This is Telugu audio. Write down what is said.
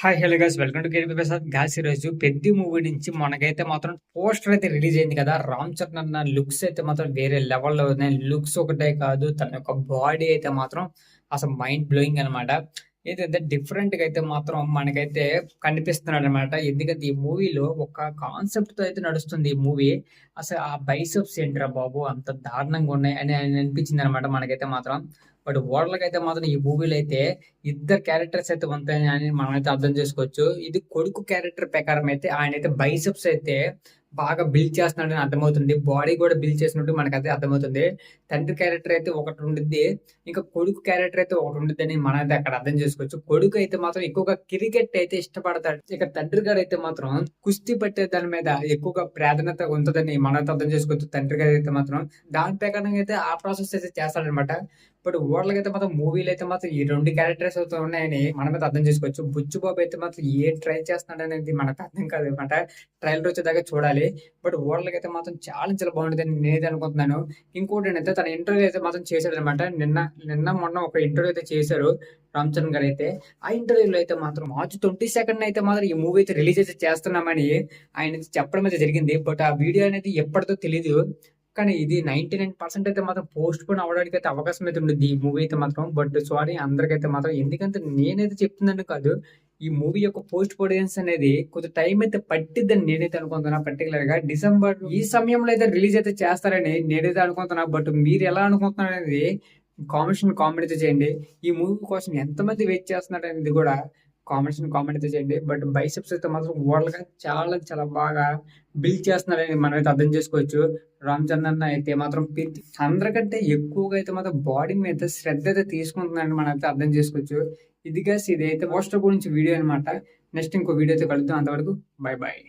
Hi hello guys welcome to KP Prasad గాస్. ఈరోజు పెద్ద మూవీ నుంచి మనకైతే మాత్రం పోస్టర్ అయితే రిలీజ్ అయింది కదా. రామ్ చరణ్ అన్న లుక్స్ అయితే మాత్రం వేరే లెవెల్లో ఉన్నాయి. లుక్స్ ఒకటే కాదు, తన యొక్క బాడీ అయితే మాత్రం అసలు మైండ్ బ్లోయింగ్ అనమాట. ఏదైతే డిఫరెంట్ గా అయితే మాత్రం మనకైతే కనిపిస్తున్నాడు అనమాట. ఎందుకంటే ఈ మూవీలో ఒక కాన్సెప్ట్ తో అయితే నడుస్తుంది ఈ మూవీ. అసలు ఆ బైసెప్స్ ఏంట్రా బాబు అంత దారుణంగా ఉన్నాయి అని అనిపించింది అనమాట మనకైతే మాత్రం. బట్ ఓడలకైతే మాత్రం ఈ మూవీలో అయితే ఇద్దరు క్యారెక్టర్స్ అయితే ఉంటాయని అని మనం అయితే అర్థం చేసుకోవచ్చు. ఇది కొడుకు క్యారెక్టర్ ప్రకారం అయితే ఆయన అయితే బైసెప్స్ అయితే బాగా బిల్డ్ చేస్తున్నాడని అర్థమవుతుంది. బాడీ కూడా బిల్డ్ చేసినట్టు మనకైతే అర్థమవుతుంది. తండ్రి క్యారెక్టర్ అయితే ఒకటి ఉండిద్ది, ఇంకా కొడుకు క్యారెక్టర్ అయితే ఒకటి ఉండిద్ది అని మనం అయితే అక్కడ అర్థం చేసుకోవచ్చు. కొడుకు అయితే మాత్రం ఎక్కువగా క్రికెట్ అయితే ఇష్టపడతాడు. ఇక తండ్రి గారు అయితే మాత్రం కుస్తీ పట్టే దాని మీద ఎక్కువగా ప్రాధాన్యత ఉంటుందని మనం అయితే అర్థం చేసుకోవచ్చు. తండ్రి గారు అయితే మాత్రం దాని ప్రకారంగా అయితే ఆ ప్రాసెస్ అయితే చేస్తాడనమాట. బట్ ఓవర్లకైతే మాత్రం మూవీలో అయితే మాత్రం ఈ రెండు క్యారెక్టర్స్ అయితే ఉన్నాయని మనం అయితే అర్థం చేసుకోవచ్చు. బుచ్చుబాబు అయితే మాత్రం ఏ ట్రై చేస్తున్నాడు అనేది మనకు అర్థం కాదు అనమాట. ట్రైలర్ వచ్చేదాకా చూడాలి. బట్ ఓవర్లకైతే మాత్రం చాలా చాలా బాగుంటుందని నేనైతే అనుకుంటున్నాను. ఇంకోటి ఏంటంటే తన ఇంటర్వ్యూ అయితే మాత్రం చేశాడు అనమాట. నిన్న నిన్న మొన్న ఒక ఇంటర్వ్యూ అయితే చేశారు రామ్ చరణ్ గారు అయితే. ఆ ఇంటర్వ్యూలో అయితే మాత్రం మార్చి 22 అయితే మాత్రం ఈ మూవీ అయితే రిలీజ్ అయితే చేస్తున్నామని ఆయన చెప్పడం అయితే జరిగింది. బట్ ఆ వీడియో అనేది ఎప్పటిదో తెలీదు. కానీ ఇది 99% అయితే మాత్రం పోస్ట్ పోన్ అవ్వడానికి అయితే అవకాశం అయితే ఉండదు ఈ మూవీ అయితే మాత్రం. బట్ సారీ అందరికైతే మాత్రం, ఎందుకంటే నేనైతే చెప్తున్నాను కాదు, ఈ మూవీ యొక్క పోస్ట్ ప్రొడక్షన్స్ అనేది కొంచెం టైం అయితే పట్టిద్దని నేనైతే అనుకుంటున్నా. పర్టికులర్ గా డిసెంబర్ ఈ సమయంలో అయితే రిలీజ్ అయితే చేస్తారని నేనైతే అనుకుంటున్నా. బట్ మీరు ఎలా అనుకుంటున్నారు అనేది కామెంట్ అయితే చేయండి. ఈ మూవీ కోసం ఎంతమంది వెయిట్ చేస్తున్నారు అనేది కూడా కామెంట్ అయితే చేయండి. బట్ బైసెప్స్ అయితే మాత్రం ఓవరాల్ గా చాలా చాలా బాగా బిల్డ్ చేస్తున్నారని మనం అయితే అర్థం చేసుకోవచ్చు. రామ్ చరణ్ అన్న అయితే మాత్రం అందరికంటే ఎక్కువగా అయితే మాత్రం బాడీ మీద శ్రద్ధ అయితే తీసుకుంటున్నారని మనం అయితే అర్థం చేసుకోవచ్చు. ఇదిగా ఇదైతే పోస్టర్ గురించి వీడియో అనమాట. నెక్స్ట్ ఇంకో వీడియో అయితే కలుద్దాం. అంతవరకు బై బాయ్.